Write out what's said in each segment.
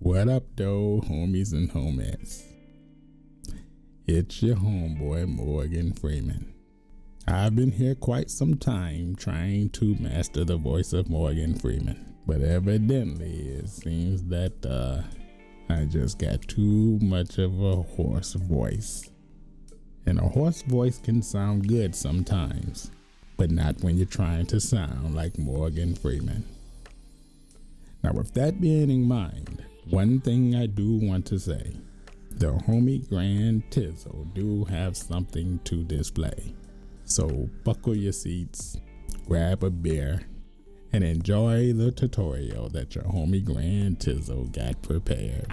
What up, though, homies and homies? It's your homeboy, Morgan Freeman. I've been here quite some time trying to master the voice of Morgan Freeman, but evidently it seems that I just got too much of a hoarse voice. And a hoarse voice can sound good sometimes, but not when you're trying to sound like Morgan Freeman. Now, with that being in mind, one thing I do want to say, the homie Grand Tizzle do have something to display. So buckle your seats, grab a beer, and enjoy the tutorial that your homie Grand Tizzle got prepared.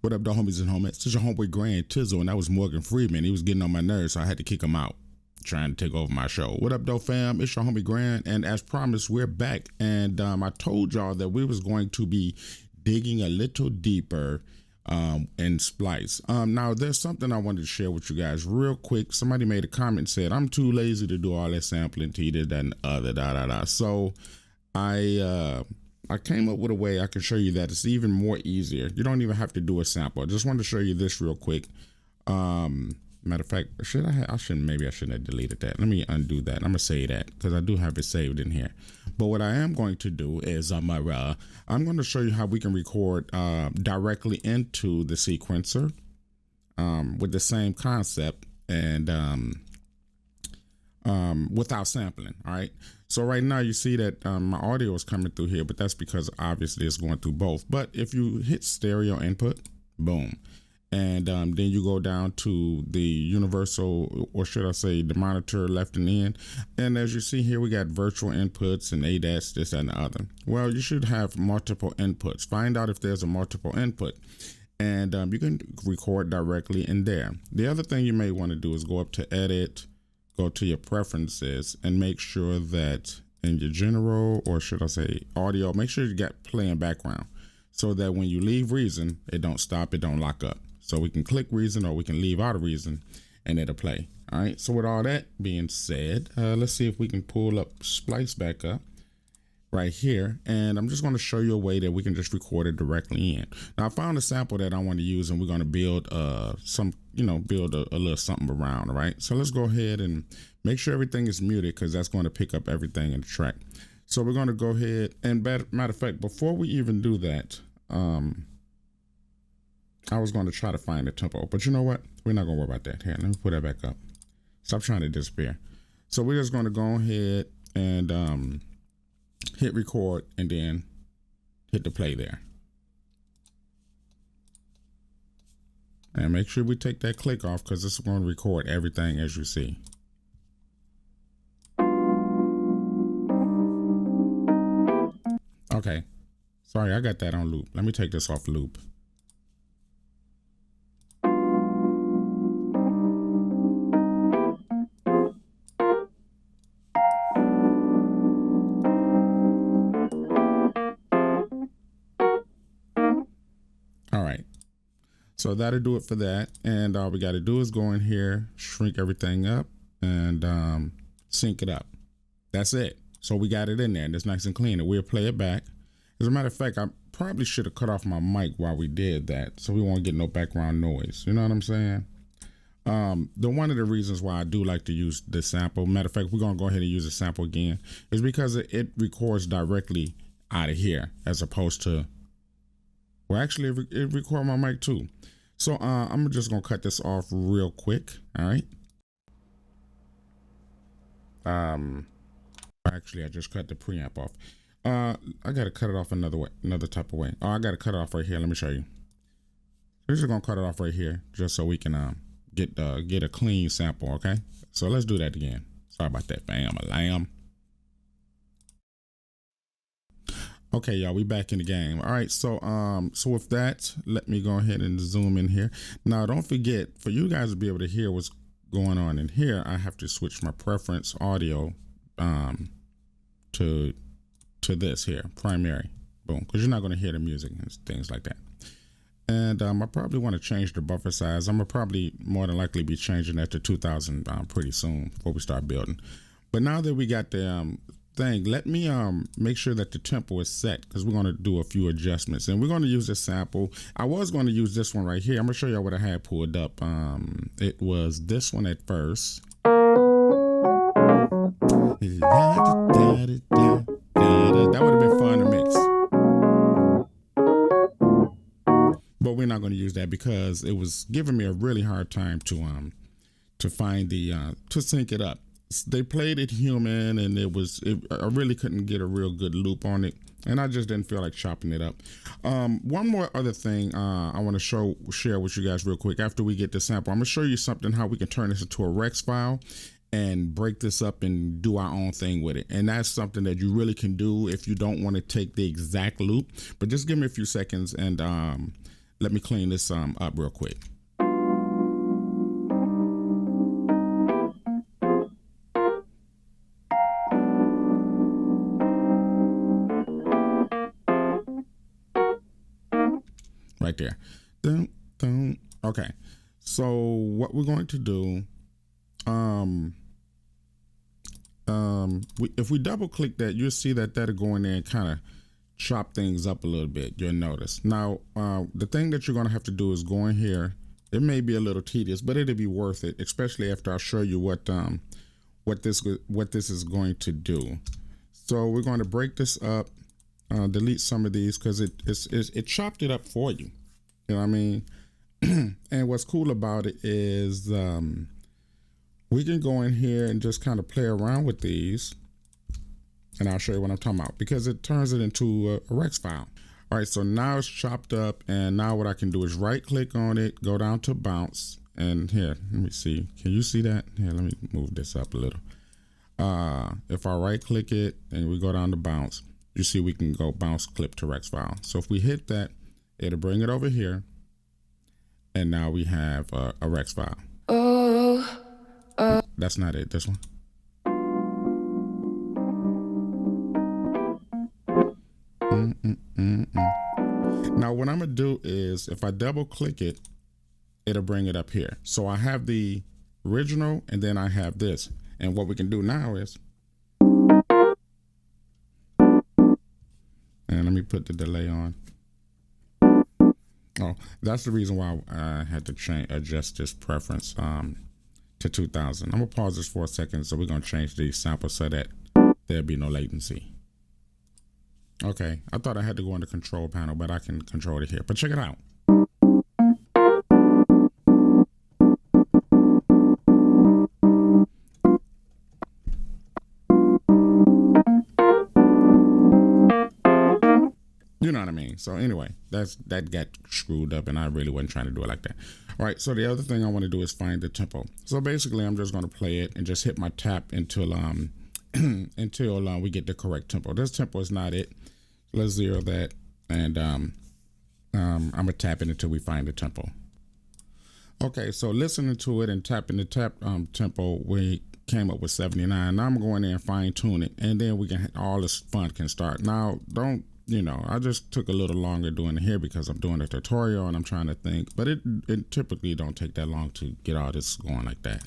What up, the homies and homies? This is your homeboy Grand Tizzle, and that was Morgan Freeman. He was getting on my nerves, so I had to kick him out, trying to take over my show. What up, though, fam? It's your homie Grand, and as promised, we're back. And I told y'all that we was going to be digging a little deeper in Splice. Now, there's something I wanted to share with you guys real quick. Somebody made a comment and said, I'm too lazy to do all that sampling, Tita, and other, So I came up with a way I can show you that it's even more easier. You don't even have to do a sample. I just wanted to show you this real quick. Matter of fact, maybe I shouldn't have deleted that. Let me undo that. I'm gonna say that because I do have it saved in here. But what I am going to do is I'm going to show you how we can record directly into the sequencer with the same concept and without sampling. All right. So right now you see that my audio is coming through here, but that's because obviously it's going through both. But if you hit stereo input, boom. And then you go down to the universal, or should I say the monitor left and in. And as you see here, we got virtual inputs and ADATs, this and the other. Well, you should have multiple inputs. Find out if there's a multiple input. And you can record directly in there. The other thing you may want to do is go up to edit, go to your preferences, and make sure that in your general, or should I say audio, make sure you got play in background so that when you leave Reason, it don't stop, it don't lock up. So we can click Reason or we can leave out of Reason and it'll play. All right. So with all that being said, let's see if we can pull up Splice back up right here. And I'm just going to show you a way that we can just record it directly in. Now I found a sample that I want to use and we're going to build build a little something around. All right. So let's go ahead and make sure everything is muted because that's going to pick up everything in the track. So we're going to go ahead and matter of fact, before we even do that, I was going to try to find a tempo, but you know what? We're not going to worry about that. Here, let me put that back up. Stop trying to disappear. So we're just going to go ahead and hit record and then hit the play there. And make sure we take that click off because this is going to record everything as you see. Okay. Sorry, I got that on loop. Let me take this off loop. So that'll do it for that. And all we got to do is go in here, shrink everything up and sync it up. That's it. So we got it in there and it's nice and clean and we'll play it back. As a matter of fact, I probably should have cut off my mic while we did that so we won't get no background noise. You know what I'm saying? One of the reasons why I do like to use the sample, matter of fact, we're going to go ahead and use the sample again, is because it records directly out of here as opposed to, well, actually it record my mic too. So I'm just gonna cut this off real quick. All right. Actually, I just cut the preamp off. I gotta cut it off another type of way. Oh, I gotta cut it off right here. Let me show you. We're just gonna cut it off right here, just so we can get a clean sample. Okay. So let's do that again. Sorry about that, fam. Okay, y'all, we back in the game. All right, so with that, let me go ahead and zoom in here. Now, don't forget, for you guys to be able to hear what's going on in here, I have to switch my preference audio to this here, primary. Boom, because you're not going to hear the music and things like that. And I probably want to change the buffer size. I'm gonna probably more than likely be changing that to 2000 pretty soon before we start building. But now that we got the thing, let me make sure that the tempo is set, because we're going to do a few adjustments, and we're going to use this sample. I was going to use this one right here. I'm going to show y'all what I had pulled up. It was this one at first. That would have been fun to mix, but we're not going to use that because it was giving me a really hard time to find the to sync it up. They played it human, and I really couldn't get a real good loop on it, and I just didn't feel like chopping it up. One more other thing I want to share with you guys real quick after we get the sample. I'm gonna show you something, how we can turn this into a Rex file and break this up and do our own thing with it. And that's something that you really can do if you don't want to take the exact loop. But just give me a few seconds, and let me clean this up real quick. Right there. Dun, dun. Okay. So what we're going to do, if we double click that, you'll see that that'll go in there and kind of chop things up a little bit. You'll notice. Now, the thing that you're going to have to do is go in here. It may be a little tedious, but it'll be worth it, especially after I show you what this is going to do. So we're going to break this up. Delete some of these because it chopped it up for you. You know what I mean? And what's cool about it is we can go in here and just kind of play around with these, and I'll show you what I'm talking about, because it turns it into a Rex file. All right, so now it's chopped up, and now what I can do is right click on it, go down to bounce, and here, let me see. Can you see that? Here, let me move this up a little. If I right click it and we go down to bounce, you see we can go bounce clip to Rex file. So if we hit that, it'll bring it over here, and now we have a Rex file. That's not it. This one. Now what I'm gonna do is, if I double click it, it'll bring it up here. So I have the original, and then I have this. And what we can do now is, and let me put the delay on. Oh, that's the reason why I had to adjust this preference to 2000. I'm gonna pause this for a second. So we're gonna change the sample so that there'll be no latency. Okay, I thought I had to go in the control panel, but I can control it here. But check it out. You know what I mean? So anyway, that got screwed up, and I really wasn't trying to do it like that. All right, so the other thing I want to do is find the tempo. So basically, I'm just going to play it and just hit my tap until we get the correct tempo. This tempo is not it. Let's zero that, and I'm gonna tap it until we find the tempo. Okay, so listening to it and tapping the tempo, we came up with 79. Now I'm going in and fine tune it, and then all this fun can start. Now, I just took a little longer doing it here because I'm doing a tutorial and I'm trying to think, but it typically don't take that long to get all this going like that.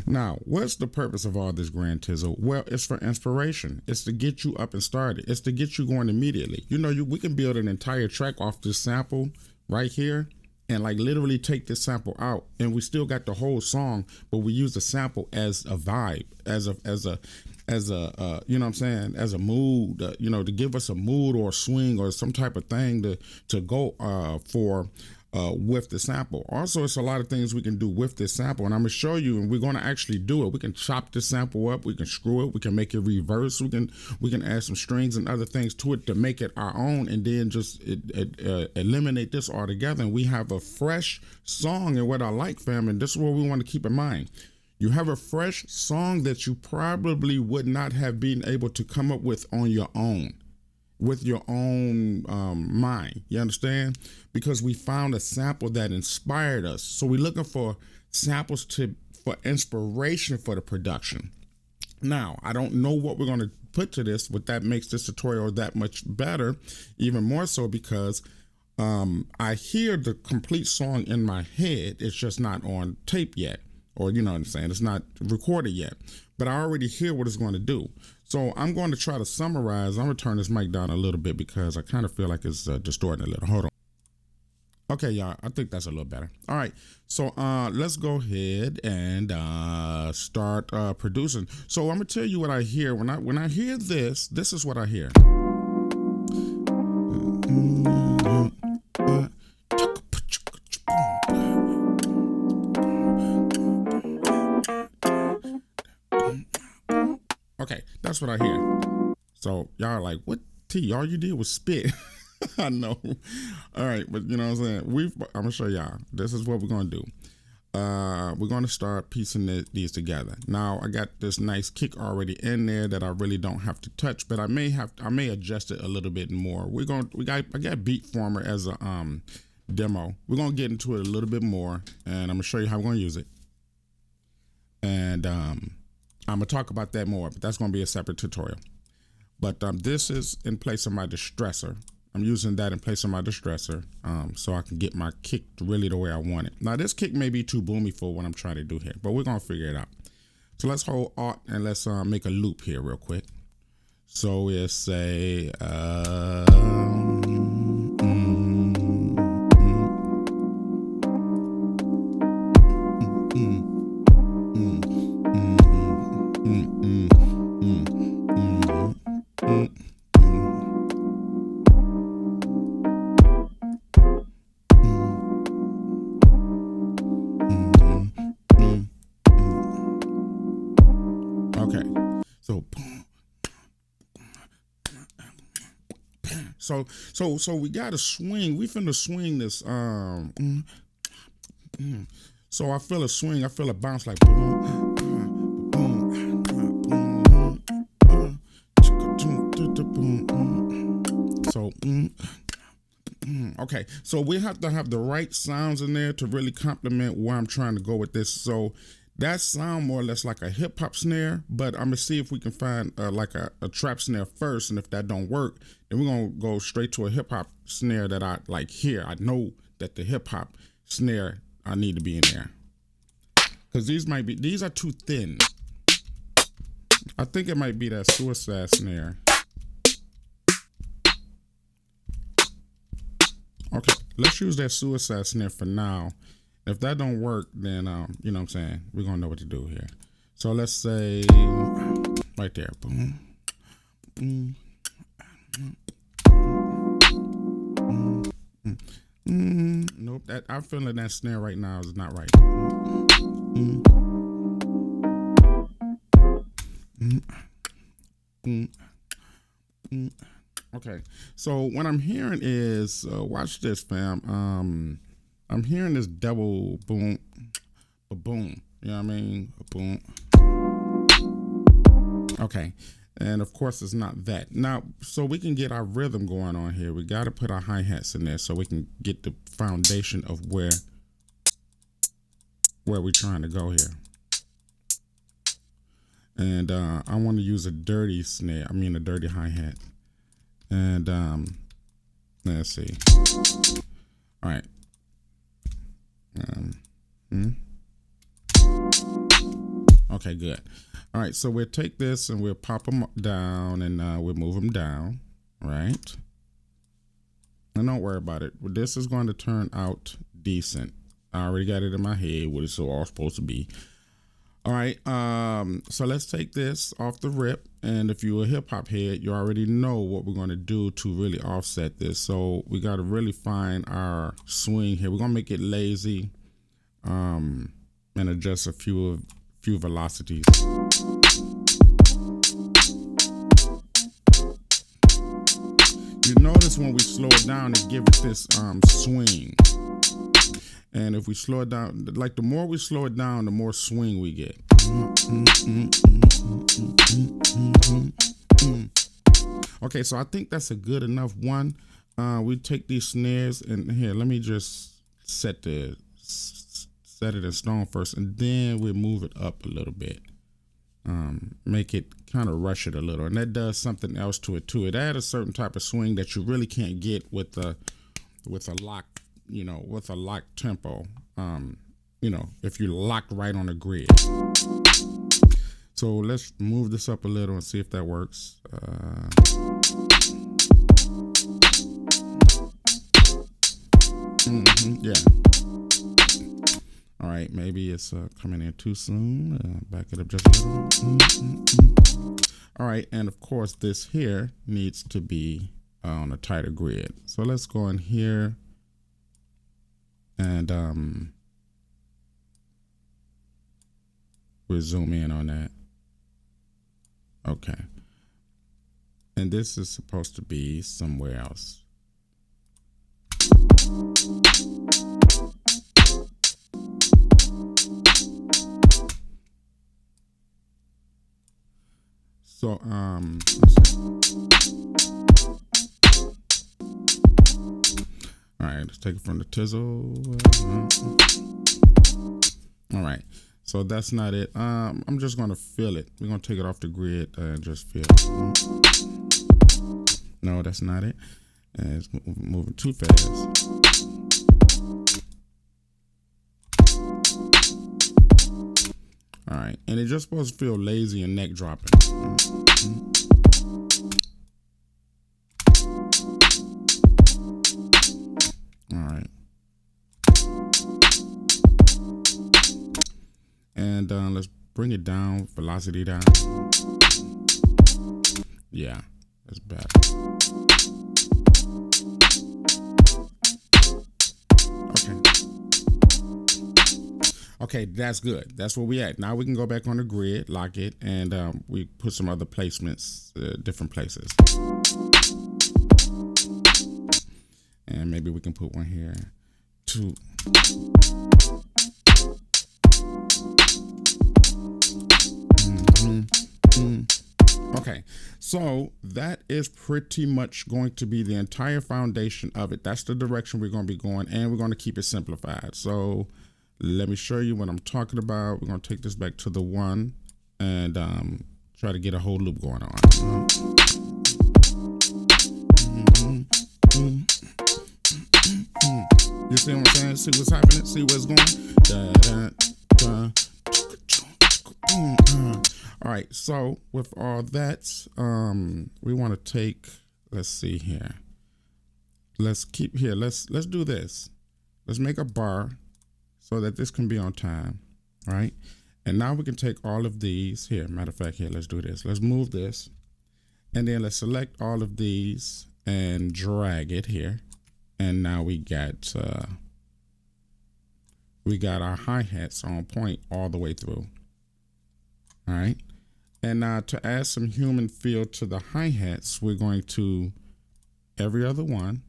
Now, what's the purpose of all this grand tizzle? Well, it's for inspiration. It's to get you up and started. It's to get you going immediately. We can build an entire track off this sample right here, and like literally take this sample out, and we still got the whole song, but we use the sample as a vibe, as a you know what I'm saying, as a mood, to give us a mood or a swing or some type of thing to go for with the sample. Also, it's a lot of things we can do with this sample, and I'm gonna show you, and we're gonna actually do it. We can chop the sample up, we can screw it, we can make it reverse, we can add some strings and other things to it to make it our own, and then just eliminate this altogether, and we have a fresh song. And what I like, fam, and this is what we want to keep in mind, you have a fresh song that you probably would not have been able to come up with on your own, with your own mind. You understand? Because we found a sample that inspired us. So we're looking for samples for inspiration for the production. Now, I don't know what we're going to put to this, but that makes this tutorial that much better, even more so because I hear the complete song in my head. It's just not on tape yet, or you know what I'm saying? It's not recorded yet, but I already hear what it's going to do. So I'm going to try to summarize. I'm going to turn this mic down a little bit because I kind of feel like it's distorting a little. Hold on. Okay, y'all, I think that's a little better. All right, so let's go ahead and start producing. So I'm gonna tell you what I hear when I hear this. This is what I hear. Okay, that's what I hear. So y'all are like, what T? All you did was spit. I know. All right, but you know what I'm saying? I'm gonna show y'all. This is what we're gonna do. We're gonna start piecing these together. Now I got this nice kick already in there that I really don't have to touch, but I may adjust it a little bit more. I got Beatformer as a demo. We're gonna get into it a little bit more, and I'm gonna show you how we're gonna use it. And I'm gonna talk about that more, but that's gonna be a separate tutorial. But this is in place of my distressor. I'm using that in place of my distressor so I can get my kick really the way I want it. Now this kick may be too boomy for what I'm trying to do here, but we're gonna figure it out. So let's hold Alt and let's make a loop here real quick. So we'll say So we gotta swing. We finna swing this. So I feel a swing. I feel a bounce like boom, boom, boom. So okay. So we have to have the right sounds in there to really complement where I'm trying to go with this. So that sound more or less like a hip hop snare, but I'm gonna see if we can find like a trap snare first, and if that don't work, then we're gonna go straight to a hip hop snare that I like here. I know that the hip hop snare I need to be in there because these are too thin. I think it might be that suicide snare. Okay, let's use that suicide snare for now. If that don't work, then you know what I'm saying, we're gonna know what to do here. So let's say right there. Boom. Boom. Nope, I'm feeling that snare right now is not right. Okay, so what I'm hearing is, watch this, fam. I'm hearing this double boom, a boom. You know what I mean? A boom. Okay, and of course it's not that. Now, so we can get our rhythm going on here, we got to put our hi-hats in there so we can get the foundation of where we're trying to go here. And I want to use a dirty snare. I mean a dirty hi-hat. And let's see. All right. Okay, good. All right, so we'll take this and we'll pop them down, and we'll move them down, right? And don't worry about it. This is going to turn out decent. I already got it in my head what it's all supposed to be. All right, so let's take this off the rip, and if you're a hip-hop head, you already know what we're going to do to really offset this. So we got to really find our swing here. We're going to make it lazy and adjust a few velocities. You notice when we slow it down, it gives it this swing. And if we slow it down, like the more we slow it down, the more swing we get. Okay, so I think that's a good enough one. We take these snares, and here, let me just set it in stone first, and then we move it up a little bit. make it kind of rush it a little, and that does something else to it too. It adds a certain type of swing that you really can't get with a lock, with a locked tempo. If you're locked right on a grid. So let's move this up a little and see if that works. Yeah. All right, maybe it's coming in too soon. Back it up just a little. All right, and of course this here needs to be on a tighter grid. So let's go in here and we'll zoom in on that. Okay. And this is supposed to be somewhere else. So let's see. All right, let's take it from the tizzle. All right, so that's not it. I'm just gonna fill it. We're gonna take it off the grid and just fill it. No, that's not it. And it's moving too fast. All right, and it's just supposed to feel lazy and neck dropping. All right. And let's bring it down, velocity down. Yeah, that's better. Okay, that's good. That's where we at. Now we can go back on the grid, lock it, and we put some other placements, different places. And maybe we can put one here, two. Okay, so that is pretty much going to be the entire foundation of it. That's the direction we're going to be going, and we're going to keep it simplified. So let me show you what I'm talking about. We're going to take this back to the one and try to get a whole loop going on. You see what I'm saying? See what's happening? See what's going? All right, so with all that, we want to take, let's see here. Let's keep here. Let's do this. Let's make a bar so that this can be on time, right? And now we can take all of these here. Matter of fact, here, let's do this. Let's move this. And then let's select all of these and drag it here. And now we got our hi-hats on point all the way through. All right. And now to add some human feel to the hi-hats, we're going to every other one.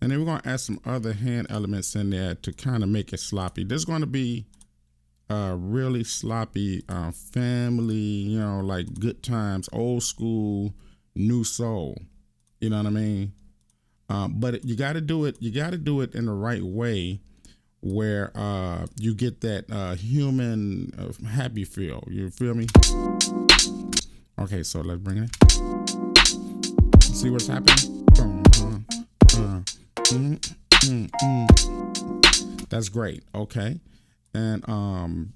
And then we're going to add some other hand elements in there to kind of make it sloppy. There's going to be really sloppy family, like good times, old school, new soul. You know what I mean? But you got to do it. You got to do it in the right way, where you get that human happy feel. You feel me? Okay, so let's bring it in. See what's happening? That's great. Okay, and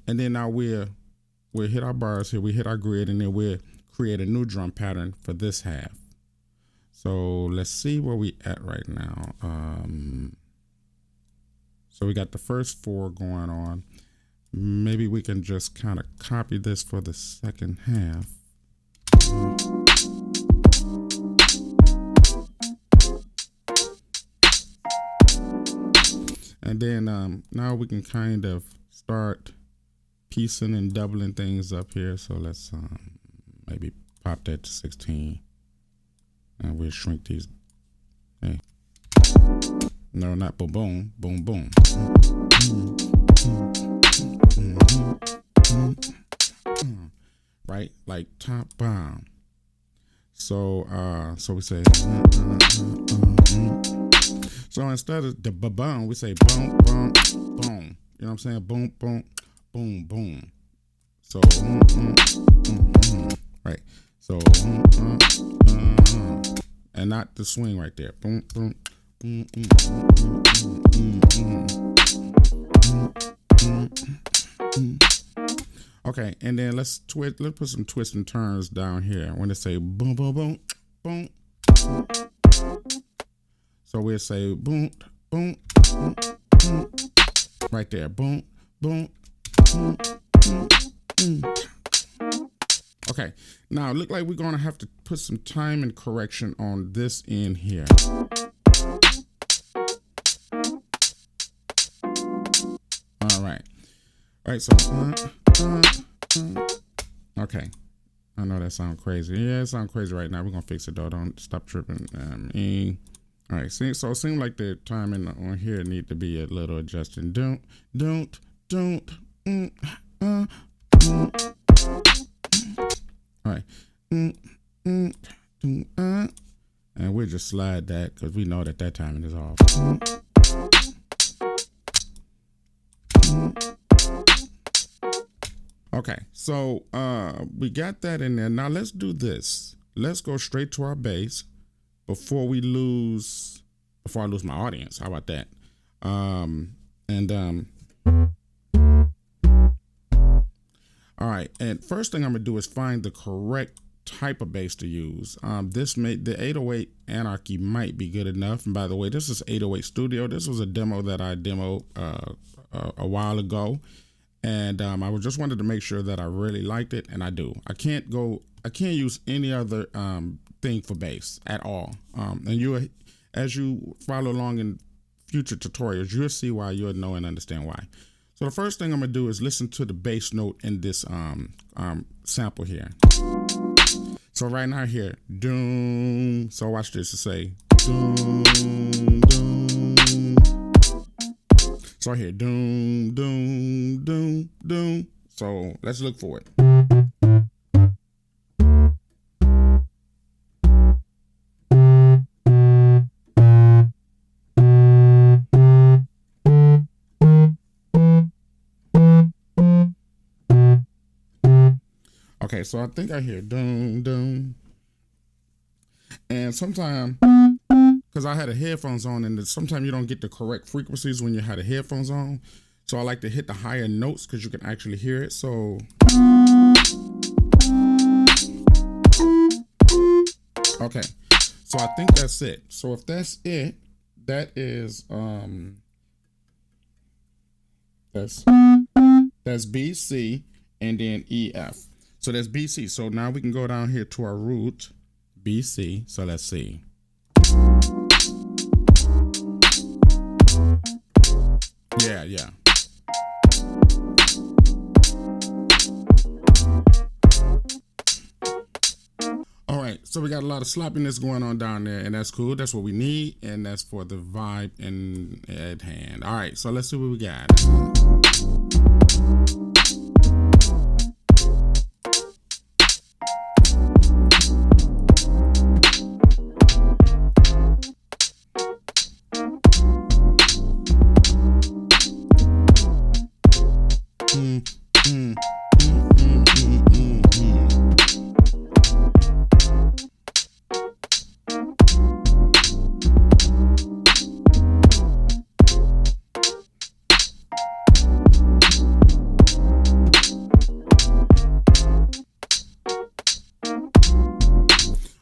then now we'll hit our bars here. We hit our grid, and then we'll create a new drum pattern for this half. So let's see where we at right now. So we got the first 4 going on. Maybe we can just kind of copy this for the second half. And then now we can kind of start piecing and doubling things up here. So let's maybe pop that to 16. And we'll shrink these. Hey. No, not boom, boom, boom, boom. Right? Like top, bottom. So we say. So instead of the boom, we say boom, boom, boom. You know what I'm saying? Boom, boom, boom, boom. So, right. So, and not the swing right there. Boom, boom, boom, Okay, and then let's put some twists and turns down here. When they say boom, boom, boom, boom. So we'll say boom, boom, boom, boom. Right there. Boom, boom, boom, boom, boom. Okay, now it look like we're gonna have to put some time and correction on this end here. All right, so okay. I know that sounds crazy. Yeah, it sounds crazy right now. We're gonna fix it though. Don't stop tripping. All right, so it seems like the timing on here need to be a little adjusted. Don't. All right. And we'll just slide that because we know that timing is off. Okay, so we got that in there. Now let's do this. Let's go straight to our bass before I lose my audience. How about that? All right, and first thing I'm gonna do is find the correct type of bass to use. The 808 Anarchy might be good enough. And by the way, this is 808 Studio. This was a demo that I demoed a while ago, and I just wanted to make sure that I really liked it, and I do. I can't use any other thing for bass at all. And as you follow along in future tutorials, you'll see why. You'll know and understand why. So the first thing I'm gonna do is listen to the bass note in this sample here. So right now here, doom. So watch this to say doom, doom. So I hear doom, doom, doom, doom. So let's look for it. Okay, so I think I hear doom, doom. And sometimes, because I had the headphones on, and sometimes you don't get the correct frequencies when you had the headphones on. So I like to hit the higher notes because you can actually hear it. So, okay, so I think that's it. So if that's it, that is, that's B, C, and then E, F. So that's BC. So now we can go down here to our root, BC. So let's see. Yeah. All right, so we got a lot of sloppiness going on down there, and that's cool. That's what we need, and that's for the vibe at hand. All right, so let's see what we got.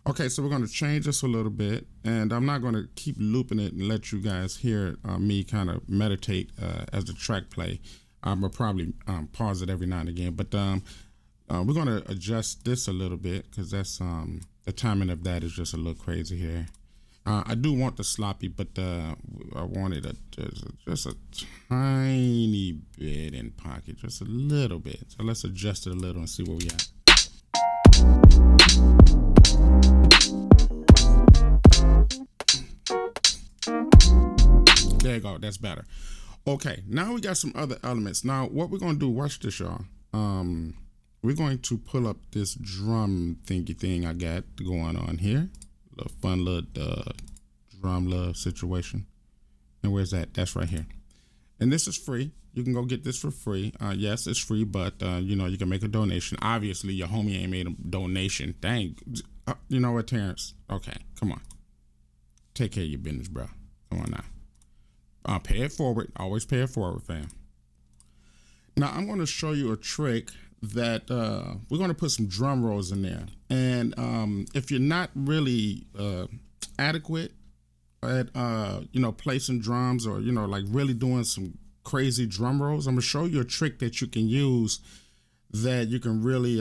Okay, so we're going to change this a little bit, and I'm not going to keep looping it and let you guys hear me kind of meditate as the track play. I'm going to probably pause it every now and again, but we're going to adjust this a little bit because that's the timing of that is just a little crazy here. I do want the sloppy, but I wanted just a tiny bit in pocket, just a little bit. So let's adjust it a little and see where we at. There you go, that's better. Okay, now we got some other elements. Now what we're gonna do, watch this, y'all. We're going to pull up this drum thingy thing I got going on here. A fun little drum love situation. And where's that? That's right here. And this is free. You can go get this for free. Yes, it's free, but you know, you can make a donation. Obviously, your homie ain't made a donation. Dang. You know what, Terrence? Okay, come on. Take care of your business, bro. Come on now. Pay it forward. Always pay it forward, fam. Now, I'm going to show you a trick that we're going to put some drum rolls in there. And if you're not really adequate at, you know, placing drums, or, you know, like really doing some crazy drum rolls, I'm going to show you a trick that you can use that you can really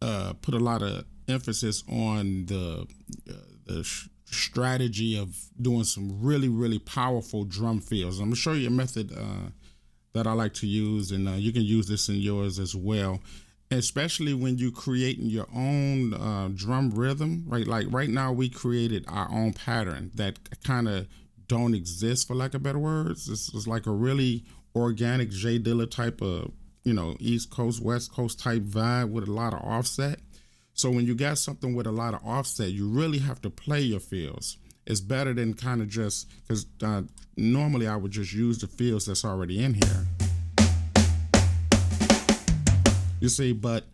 put a lot of emphasis on the strategy of doing some really, really powerful drum fills. I'm going to show you a method that I like to use, and you can use this in yours as well, especially when you're creating your own drum rhythm, right? Like right now we created our own pattern that kind of don't exist, for lack of better words. This is like a really organic J Dilla type of, you know, East Coast, West Coast type vibe with a lot of offset. So when you got something with a lot of offset, you really have to play your fills. It's better than kind of just, because normally I would just use the fills that's already in here. You see, but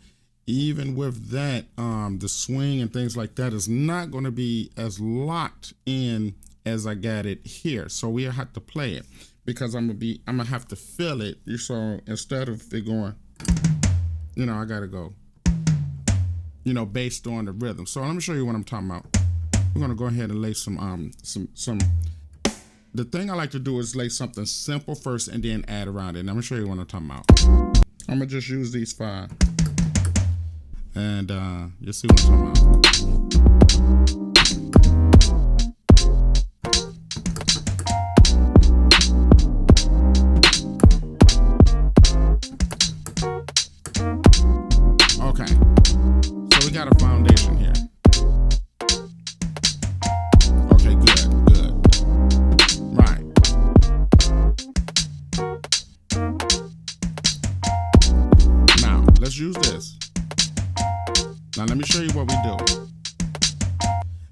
even with that, the swing and things like that is not going to be as locked in as I got it here. So we have to play it, because I'm gonna have to fill it. So instead of it going, you know, I gotta go, you know, based on the rhythm. So let me show you what I'm talking about. We're gonna go ahead and lay some. The thing I like to do is lay something simple first and then add around it. And I'm gonna show you what I'm talking about. I'm gonna just use these 5, and you'll see what I'm talking about. Okay, so we got a foundation here. Okay, good. Right. Now, let's use this. Now, let me show you what we do.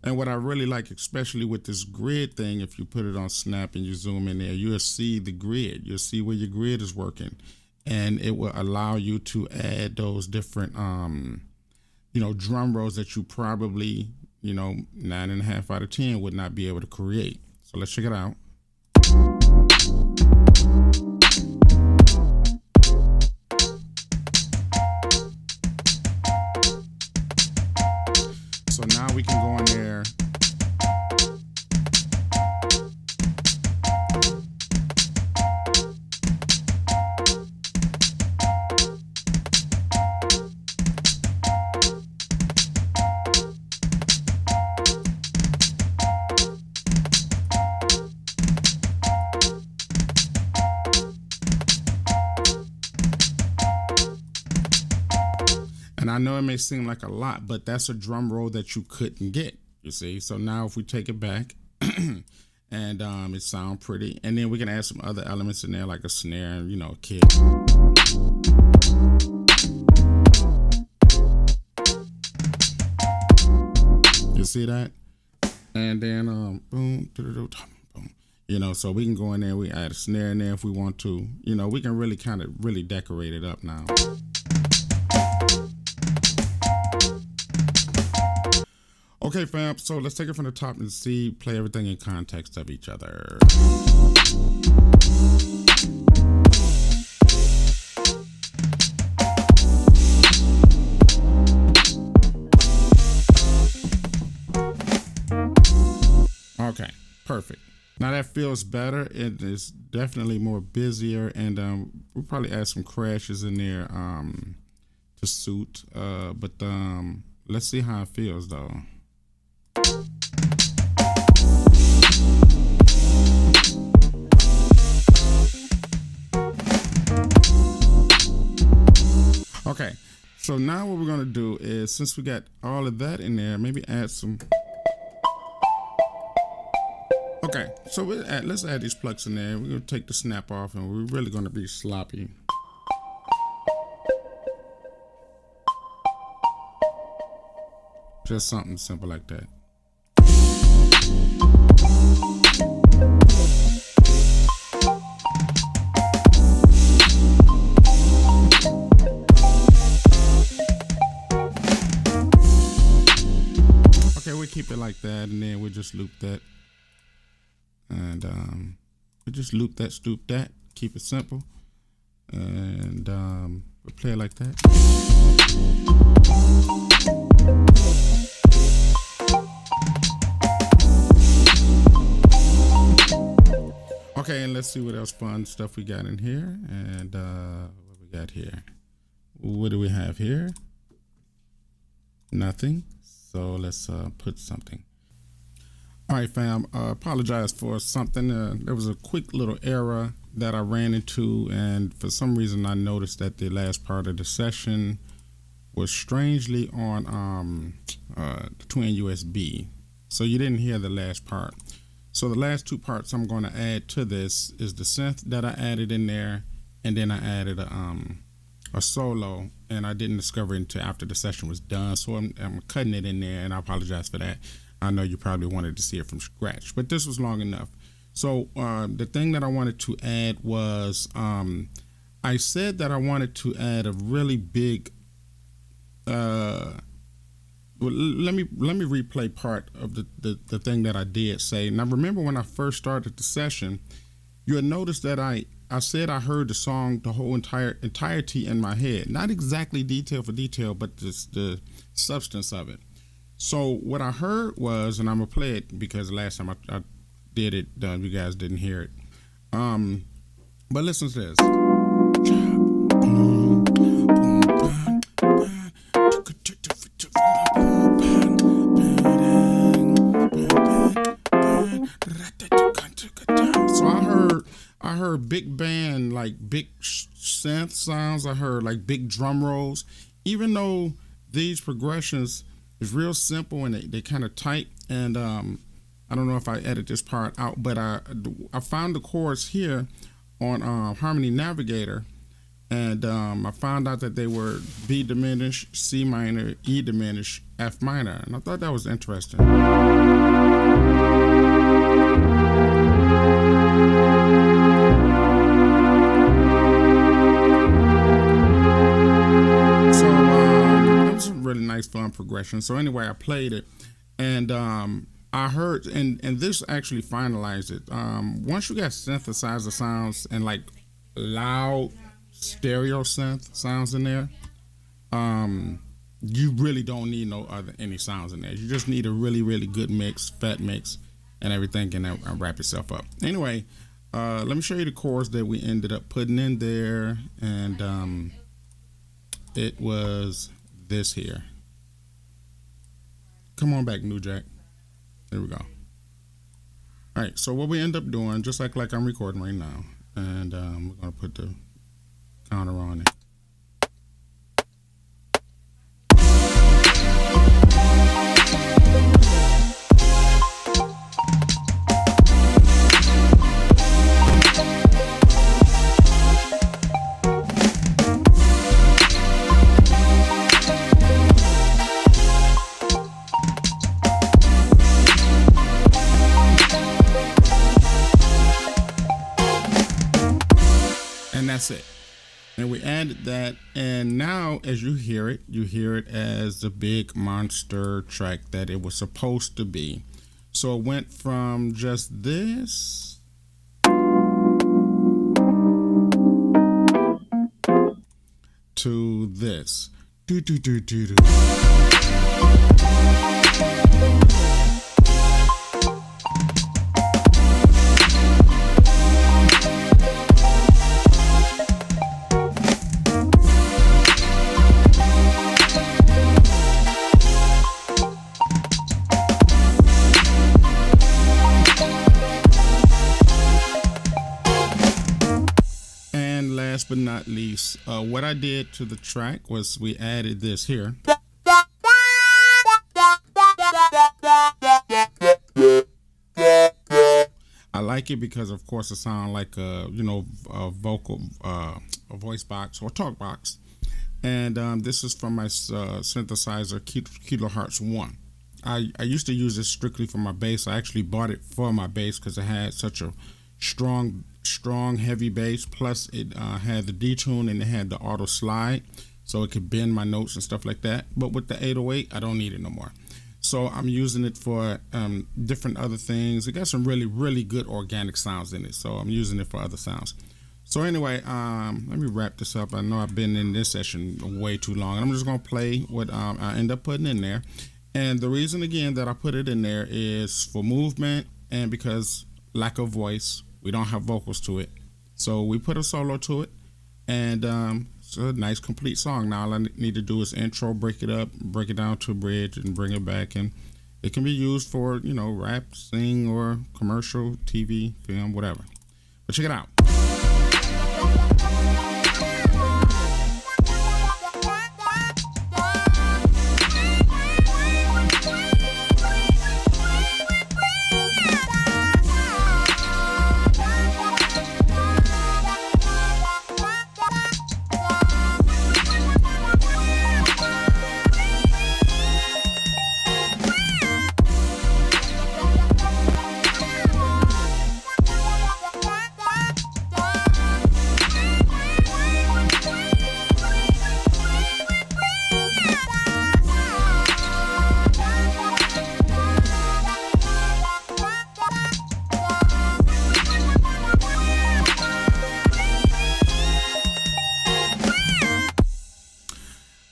And what I really like, especially with this grid thing, if you put it on Snap and you zoom in there, you'll see the grid. You'll see where your grid is working. And it will allow you to add those different, you know, drum rolls that you probably, you know, 9.5 out of 10 would not be able to create. So let's check it out. So now we can go in there. And I know it may seem like a lot, but that's a drum roll that you couldn't get, you see. So now if we take it back and it sounds pretty, and then we can add some other elements in there like a snare and, you know, a kick. You see that? And then boom, boom. You know, so we can go in there, we add a snare in there if we want to. You know, we can really kind of really decorate it up now. Okay, fam, so let's take it from the top and play everything in context of each other. Okay, perfect. Now that feels better. It is definitely more busier, and we'll probably add some crashes in there to suit. But let's see how it feels though. Okay, so now what we're gonna do is, since we got all of that in there, maybe add some. Okay, so let's add these plucks in there. We're gonna take the snap off, and we're really gonna be sloppy. Just something simple like that. keep it like that, and then we'll just loop that. And we just loop that, stoop that, keep it simple. And we'll play it like that. Okay, and let's see what else fun stuff we got in here. And what we got here? What do we have here? Nothing. So let's put something. All right, fam. Apologize for something. There was a quick little error that I ran into, and for some reason I noticed that the last part of the session was strangely on the twin USB. So you didn't hear the last part. So the last two parts I'm going to add to this is the synth that I added in there, and then I added a solo, and I didn't discover it until after the session was done. So I'm cutting it in there, and I apologize for that. I know you probably wanted to see it from scratch, but this was long enough. So the thing that I wanted to add was I said that I wanted to add a really big well, let me replay part of the thing that I did say. Now remember, when I first started the session, you had noticed that I said I heard the song, the whole entirety in my head, not exactly detail for detail, but just the substance of it. So what I heard was, and I'm gonna play it because last time I did it, you guys didn't hear it. But listen to this. So I heard big band, like big synth sounds. I heard like big drum rolls. Even though these progressions is real simple and they kind of tight, and I don't know if I edit this part out, but I found the chords here on Harmony Navigator, and I found out that they were B diminished, C minor, E diminished, F minor, and I thought that was interesting. So that was a really nice fun progression. So anyway, I played it, and I heard, and this actually finalized it. Once you got synthesizer sounds and like loud stereo synth sounds in there, you really don't need any sounds in there. You just need a really, really good mix, fat mix, and everything can wrap itself up. Anyway, let me show you the chords that we ended up putting in there, and it was this here. Come on back, New Jack. There we go. All right, so what we end up doing, just like I'm recording right now, and we're gonna put the counter on it. And that's it. And we added that, and now as you hear it as the big monster track that it was supposed to be. So it went from just this to this. Do do do do do. Last but not least, what I did to the track was we added this here. I like it because, of course, it sounds like a voice box or talk box. And this is from my synthesizer Kilohertz 1. I used to use this strictly for my bass. I actually bought it for my bass because it had such a strong heavy bass, plus it had the detune and it had the auto slide, so it could bend my notes and stuff like that. But with the 808, I don't need it no more. So I'm using it for different other things. It got some really good organic sounds in it, so I'm using it for other sounds. So anyway, let me wrap this up. I know I've been in this session way too long. I'm just gonna play what I end up putting in there. And the reason again that I put it in there is for movement, and because lack of voice, we don't have vocals to it. So we put a solo to it, and it's a nice complete song. Now all I need to do is intro, break it up, break it down to a bridge, and bring it back. And it can be used for, you know, rap, sing, or commercial, TV, film, whatever. But check it out.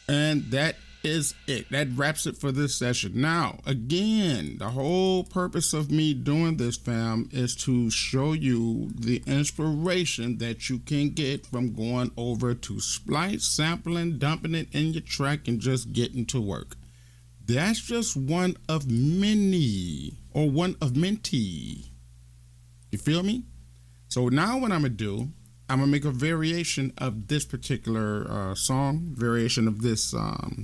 And that is it. That wraps it for this session. Now, again, the whole purpose of me doing this, fam, is to show you the inspiration that you can get from going over to Splice, sampling, dumping it in your track, and just getting to work. That's just one of many, or one of many. You feel me? So now what I'm going to do, I'm going to make a variation of this particular song, variation of this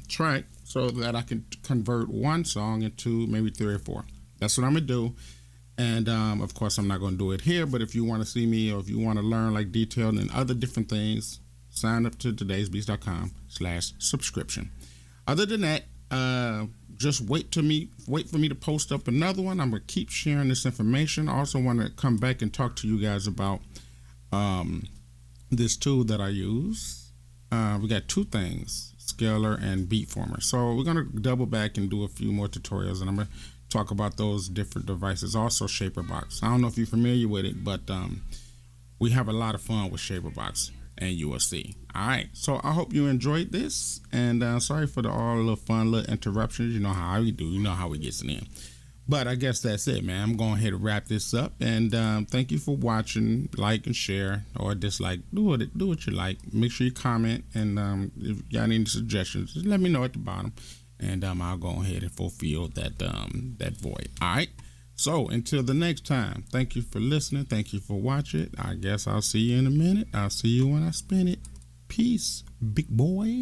track, so that I can convert one song into maybe 3 or 4. That's what I'm going to do. And of course, I'm not going to do it here, but if you want to see me, or if you want to learn like detailed and other different things, sign up to todaysbeats.com/subscription. Other than that, just wait for me to post up another one. I'm going to keep sharing this information. I also want to come back and talk to you guys about this tool that I use. We got 2 things, Scaler and Beatformer. So we're going to double back and do a few more tutorials, and I'm going to talk about those different devices. Also ShaperBox. I don't know if you're familiar with it, but we have a lot of fun with ShaperBox, and you will see. All right, so I hope you enjoyed this, and sorry for all the fun little interruptions. You know how we do. You know how we get in. But I guess that's it, man. I'm going ahead and wrap this up, and thank you for watching. Like and share, or dislike. Do what you like. Make sure you comment, and if you got any suggestions, just let me know at the bottom, and I'll go ahead and fulfill that void. All right. So until the next time, thank you for listening. Thank you for watching. I guess I'll see you in a minute. I'll see you when I spin it. Peace, big boy.